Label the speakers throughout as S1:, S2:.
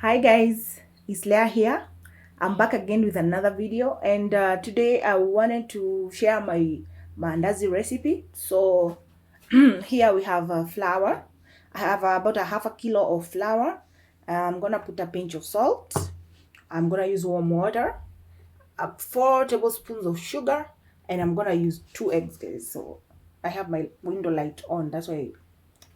S1: Hi guys, it's Leah here. I'm back again with another video, and today I wanted to share my Maandazi recipe. So here we have flour. I have about a half a kilo of flour. I'm gonna put a pinch of salt. I'm gonna use warm water, 4 tablespoons of sugar, and I'm gonna use 2 eggs, guys. So I have my window light on, that's why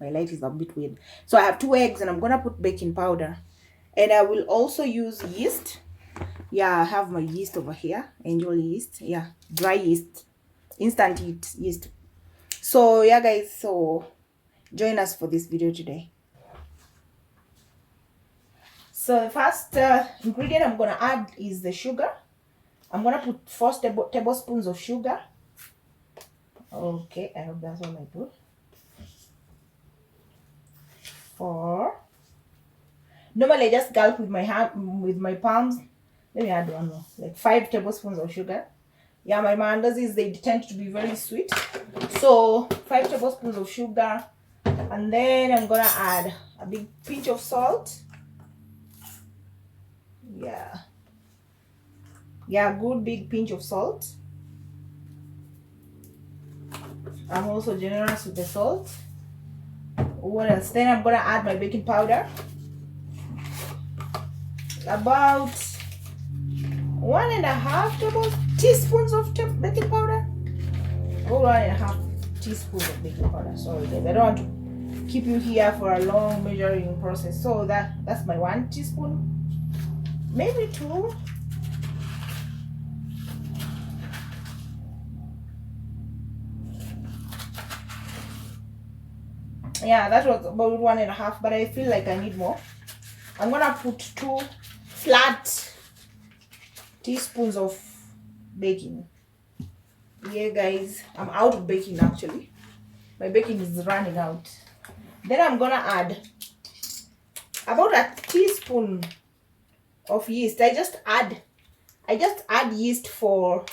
S1: my light is a bit weird. So I have 2 eggs, and I'm gonna put baking powder. And I will also use yeast. Yeah, I have my yeast over here. Angel yeast. Yeah, dry yeast. Instant yeast. So yeah, guys. So join us for this video today. So the first ingredient I'm going to add is the sugar. I'm going to put 4 tablespoons of sugar. Okay, I hope that's all I put. 4. Normally I just gulp with my hand, with my palms. Let me add one more, like 5 tablespoons of sugar. Yeah, my Maandazis, they tend to be very sweet. So 5 tablespoons of sugar, and then I'm gonna add a big pinch of salt. Yeah, good big pinch of salt. I'm also generous with the salt. What else? Then I'm gonna add my baking powder. About 1.5 teaspoons of baking powder. Oh, 1.5 teaspoons of baking powder. Sorry guys, I don't want to keep you here for a long measuring process. So that's my 1 teaspoon, maybe 2. Yeah, that was about 1.5, but I feel like I need more. I'm gonna put 2 flat teaspoons of baking. Yeah guys, I'm out of baking actually. My baking is running out. Then I'm gonna add about a teaspoon of yeast. I just add yeast for,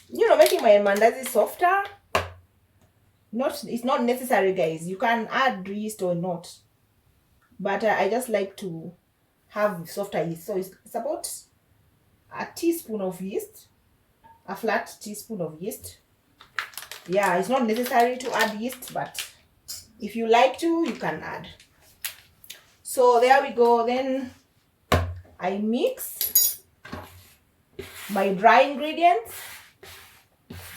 S1: making my mandazi softer. It's not necessary, guys. You can add yeast or not, but I just like to have softer yeast. So it's about a teaspoon of yeast, a flat teaspoon of yeast. Yeah, it's not necessary to add yeast, but if you like to, you can add. So there we go. Then I mix my dry ingredients.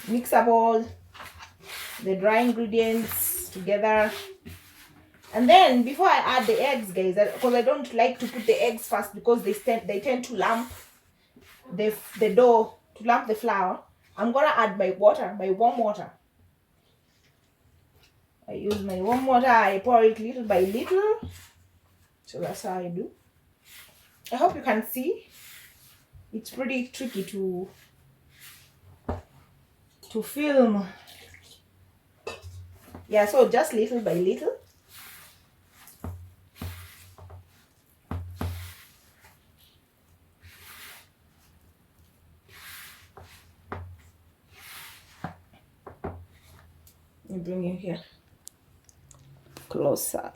S1: Mix up all the dry ingredients together. And then before I add the eggs, guys, because I don't like to put the eggs first, because they tend to lump the dough, to lump the flour. I'm gonna add my water, my warm water. I use my warm water. I pour it little by little. So that's how I do. I hope you can see. It's pretty tricky to film. Yeah, so just little by little. Let me bring you here closer.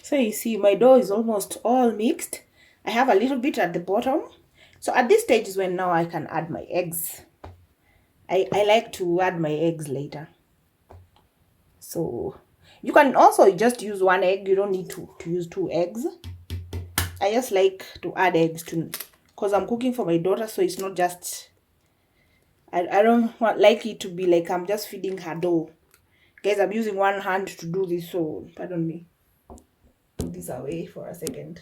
S1: So you see, my dough is almost all mixed. I have a little bit at the bottom. So at this stage is when now I can add my eggs. I like to add my eggs later. So you can also just use 1 egg. You don't need to use 2 eggs. I just like to add eggs because I'm cooking for my daughter, so it's not just, I don't like it to be like I'm just feeding her dough. Guys, I'm using 1 hand to do this, so pardon me. Put this away for a second.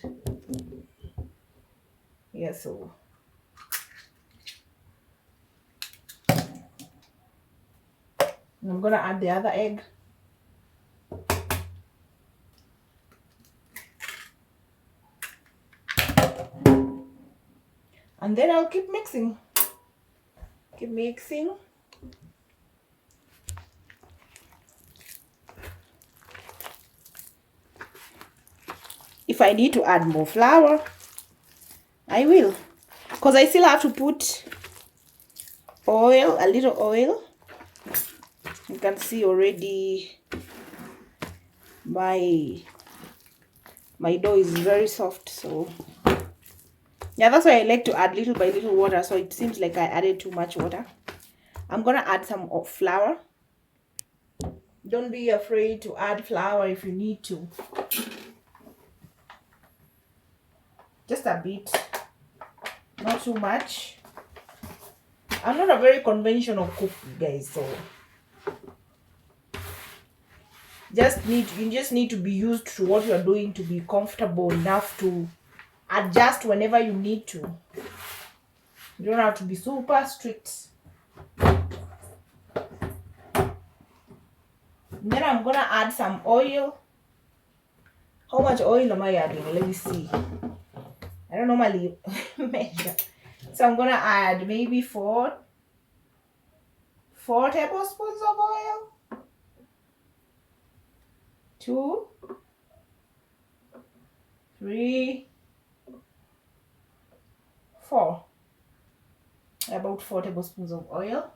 S1: Yeah, so I'm gonna add the other egg. And then I'll keep mixing. Keep mixing. if I need to add more flour, I will, because I still have to put oil, a little oil. You can see already my dough is very soft, so yeah, that's why I like to add little by little water, so it seems like I added too much water. I'm gonna add some flour. Don't be afraid to add flour if you need to. Just a bit, not too much. I'm not a very conventional cook, guys, so you just need to be used to what you're doing to be comfortable enough to adjust whenever you need to. You don't have to be super strict. Then I'm gonna add some oil. How much oil am I adding? Let me see. I don't normally measure. So I'm gonna add maybe 4 tablespoons of oil. 2, 3, 4. About 4 tablespoons of oil.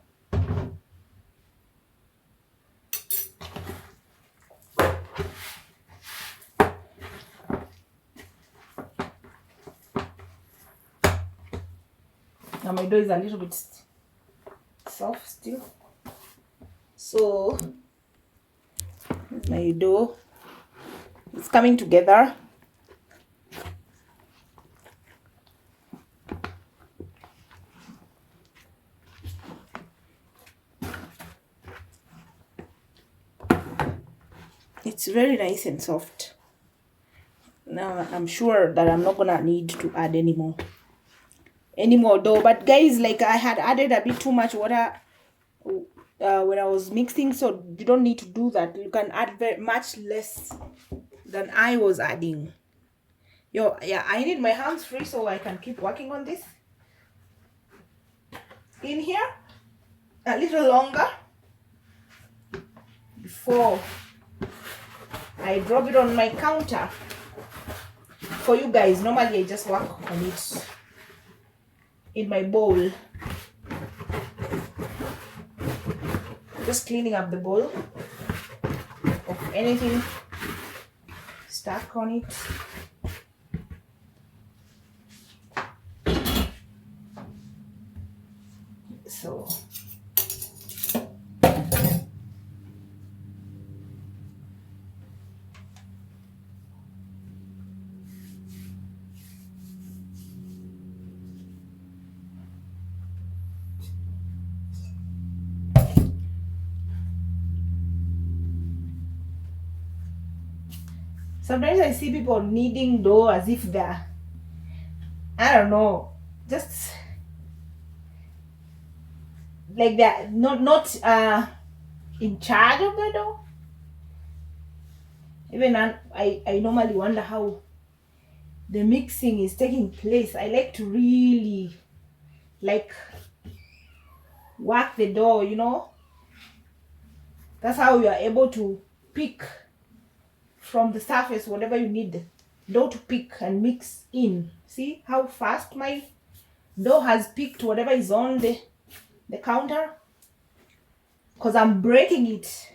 S1: Now my dough is a little bit soft still. So my dough is coming together. It's very nice and soft. Now I'm sure that I'm not gonna need to add any more dough, but guys, like I had added a bit too much water when I was mixing, so you don't need to do that. You can add very much less than I was adding. Yeah, I need my hands free so I can keep working on this. In here a little longer before I drop it on my counter. For you guys, normally I just work on it in my bowl. Just cleaning up the bowl of anything stuck on it. So sometimes I see people kneading dough as if they're, I don't know, just like they're not in charge of the dough. Even I normally wonder how the mixing is taking place. I like to really like work the dough, you know. That's how you are able to pick from the surface whatever you need the dough to pick and mix in. See how fast my dough has picked whatever is on the counter, because I'm breaking it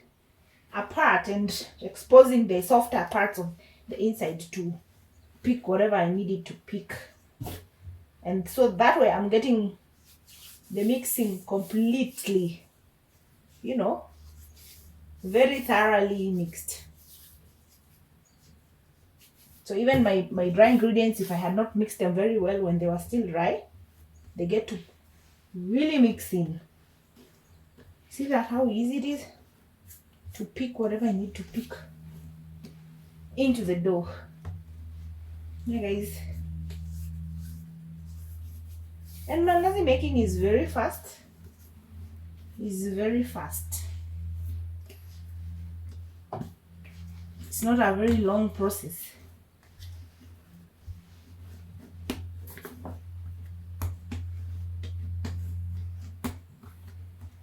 S1: apart and exposing the softer parts of the inside to pick whatever I needed to pick. And so that way I'm getting the mixing completely, you know, very thoroughly mixed. So even my dry ingredients, if I had not mixed them very well when they were still dry, they get to really mix in. See that how easy it is to pick whatever I need to pick into the dough. Yeah, guys. And Maandazi making is very fast. It's very fast. It's not a very long process.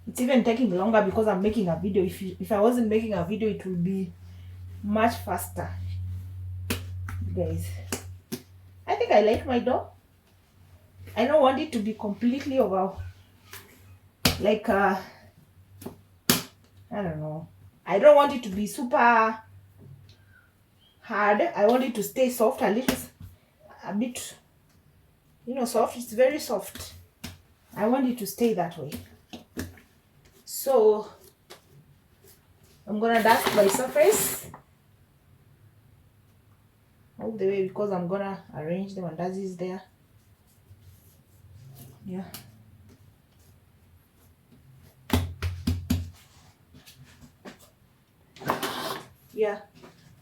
S1: It's even taking longer because I'm making a video. If I wasn't making a video, it would be much faster. guys. I think I like my dough. I don't want it to be completely over, like I don't know. I don't want it to be super hard. I want it to stay soft, a little, a bit, soft. It's very soft. I want it to stay that way. So I'm gonna dust my surface all the way because I'm gonna arrange the mandazis there. Yeah. Yeah.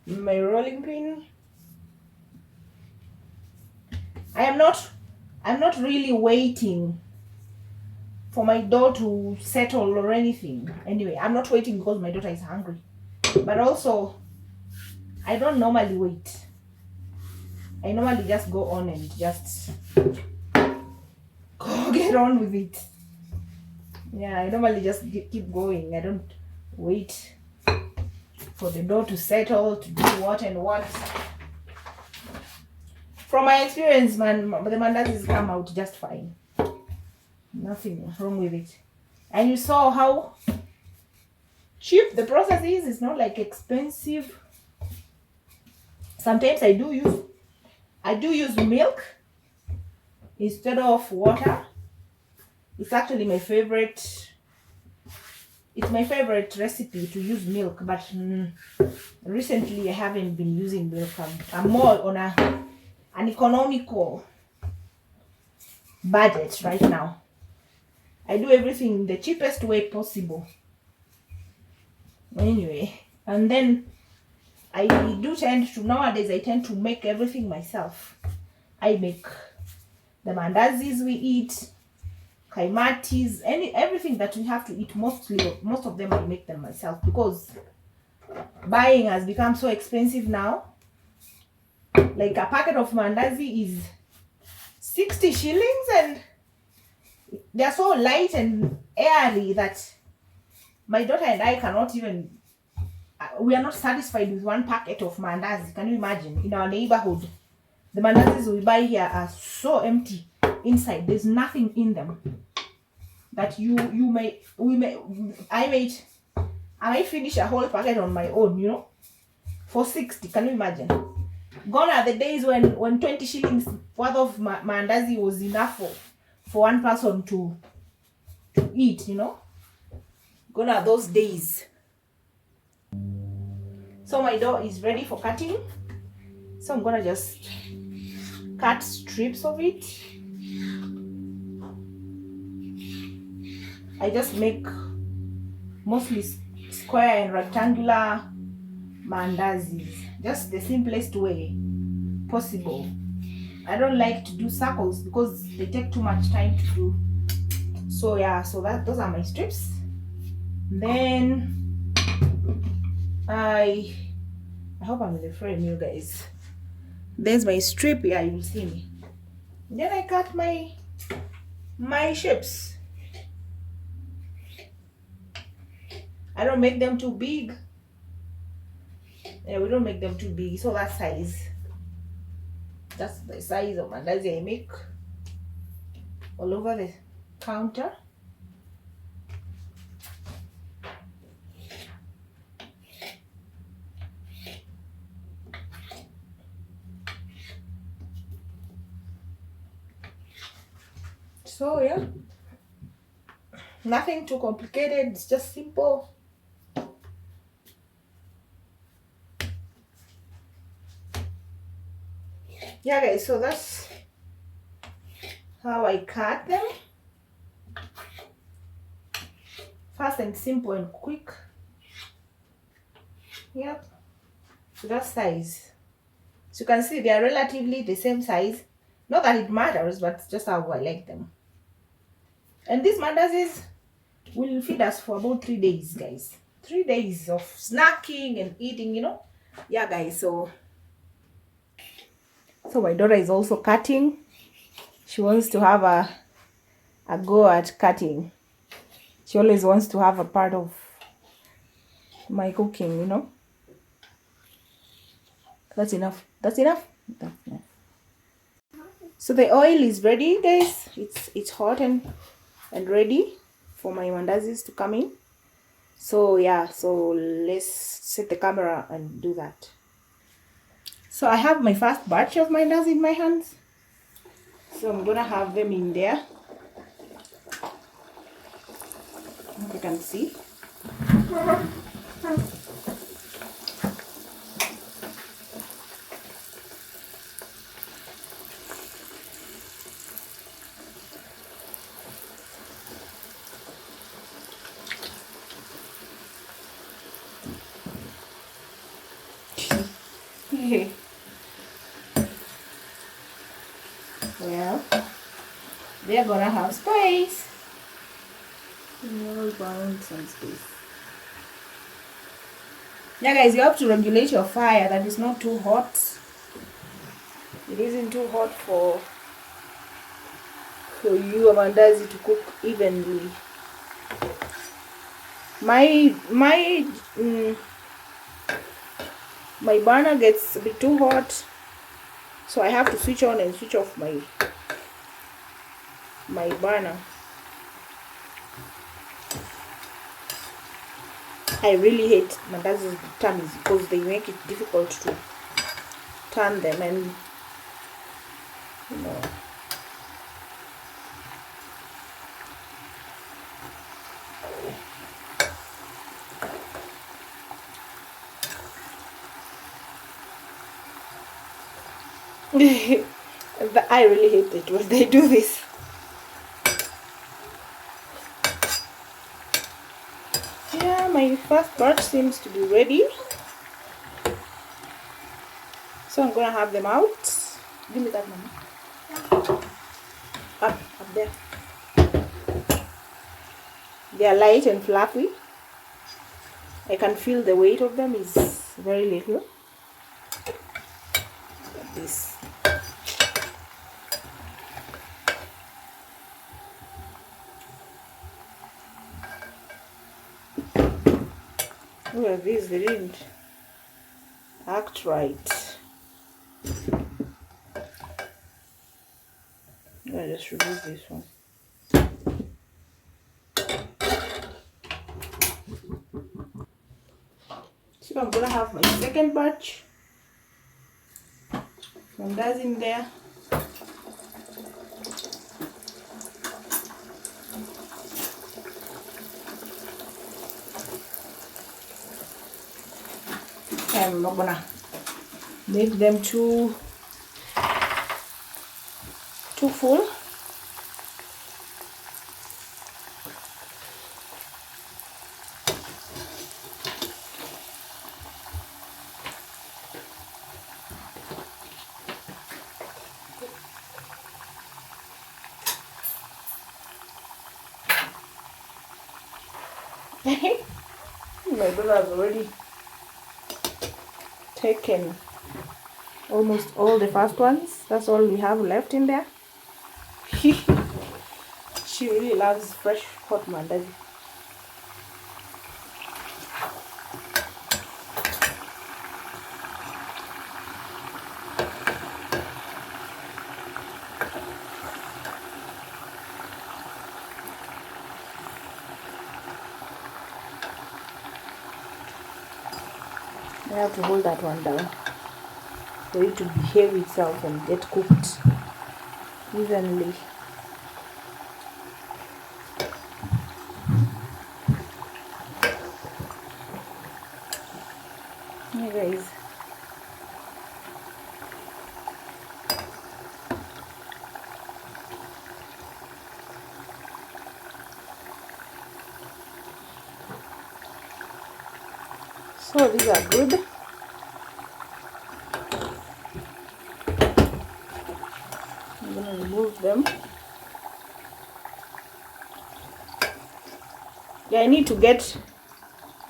S1: My rolling pin. I'm not really waiting for my dough to settle or anything. Anyway, I'm not waiting because my daughter is hungry. But also, I don't normally wait. I normally just go on and just go get on with it. Yeah, I normally just keep going. I don't wait for the dough to settle, to do what and what. From my experience, man, the mandazis come out just fine. Nothing wrong with it. And you saw how cheap the process is. It's not like expensive. Sometimes I do use milk instead of water. It's actually my favorite. It's my favorite recipe to use milk, but recently I haven't been using milk. I'm more on an economical budget right now. I do everything the cheapest way possible. Anyway, and then nowadays I tend to make everything myself. I make the mandazis we eat, kaimatis, everything that we have to eat. Most of them I make them myself because buying has become so expensive now. Like a packet of mandazi is 60 shillings and they're so light and airy that my daughter and I cannot even, we are not satisfied with one packet of mandazi. Can you imagine? In our neighborhood, the mandazis we buy here are so empty inside. There's nothing in them. That I might finish a whole packet on my own, for 60. Can you imagine? Gone are the days when 20 shillings worth of mandazi was enough for one person to eat, Gone are those days. So my dough is ready for cutting. So I'm gonna just cut strips of it. I just make mostly square and rectangular mandazis. Just the simplest way possible. I don't like to do circles because they take too much time to do. So yeah, those are my strips. Then I hope I'm in the frame, you guys. There's my strip. Yeah, you will see me. Then I cut my shapes. I don't make them too big. Yeah, we don't make them too big. So that size. That's the size of mandazi I make all over the counter. So yeah, nothing too complicated. It's just simple. Yeah guys, so that's how I cut them. Fast and simple and quick. Yep. So that size. So you can see they are relatively the same size. Not that it matters, but just how I like them. And these mandazis will feed us for about 3 days, guys. 3 days of snacking and eating, Yeah guys, so my daughter is also cutting. She wants to have a go at cutting. She always wants to have a part of my cooking, That's enough. That's enough. That's enough. So the oil is ready, guys. It's hot and ready for my mandazis to come in. So yeah, so let's set the camera and do that. So I have my first batch of mandazi in my hands. So I'm gonna have them in there. Hope you can see. Well, they're gonna have space. All bound some space. Yeah, guys, you have to regulate your fire. That is not too hot. It isn't too hot for you mandazi to cook evenly. My burner gets a bit too hot, so I have to switch on and switch off my burner. I really hate mandazi tummies because they make it difficult to turn them, and you know. I really hate it when they do this. Yeah, my first batch seems to be ready. So I'm gonna have them out. Give me that, Mama. Up there. They are light and fluffy. I can feel the weight of them is very little. Like this. Look at this, they didn't act right. I'm gonna just remove this one. So I'm gonna have my second batch. That's in there. I'm not gonna make them too full. My brother has already taken almost all the first ones. That's all we have left in there. She really loves fresh hot mandazi. I have to hold that one down for it to behave itself and get cooked evenly. Hey guys. So these are good. I'm gonna remove them. Yeah, I need to get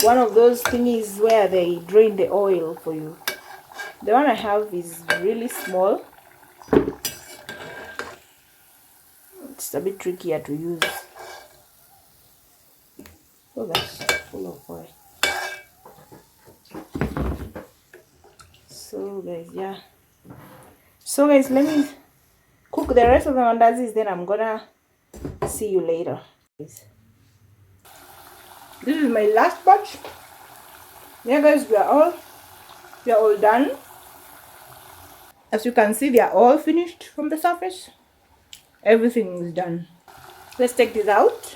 S1: one of those thingies where they drain the oil for you. The one I have is really small. It's a bit trickier to use. Oh, that's full of oil. So guys, yeah. So guys, let me cook the rest of the mandazis, then I'm gonna see you later. This is my last batch. Yeah guys, we are all done. As you can see, they are all finished from the surface. Everything is done. Let's take this out.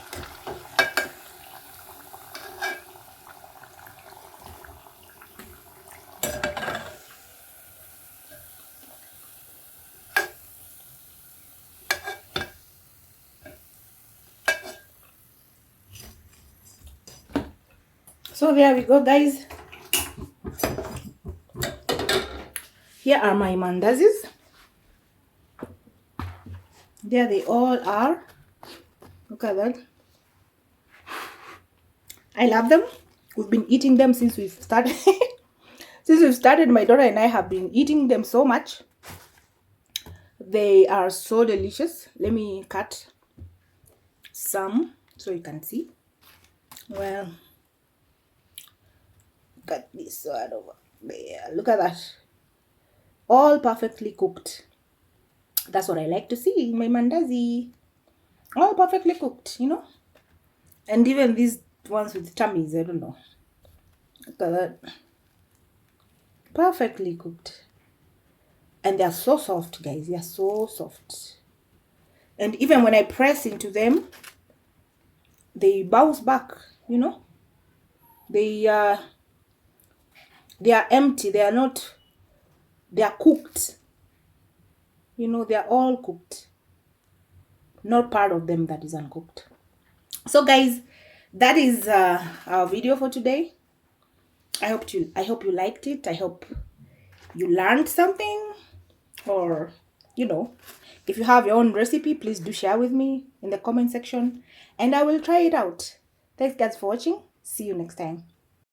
S1: So there we go guys. Here are my mandazis. There they all are. Look at that. I love them. We've been eating them since we've started. Since we've started, my daughter and I have been eating them so much. They are so delicious. Let me cut some so you can see. Well, got this one over there. Look at that. All perfectly cooked. That's what I like to see in my mandazi. All perfectly cooked, you know. And even these ones with tummies, I don't know. Look at that. Perfectly cooked. And they are so soft, guys. They are so soft. And even when I press into them, they bounce back, you know. They are empty. They are not, they are cooked. You know, they are all cooked. Not part of them that is uncooked. So guys, that is our video for today. I hope you liked it. I hope you learned something, or you know, if you have your own recipe, please do share with me in the comment section and I will try it out. Thanks guys for watching. See you next time.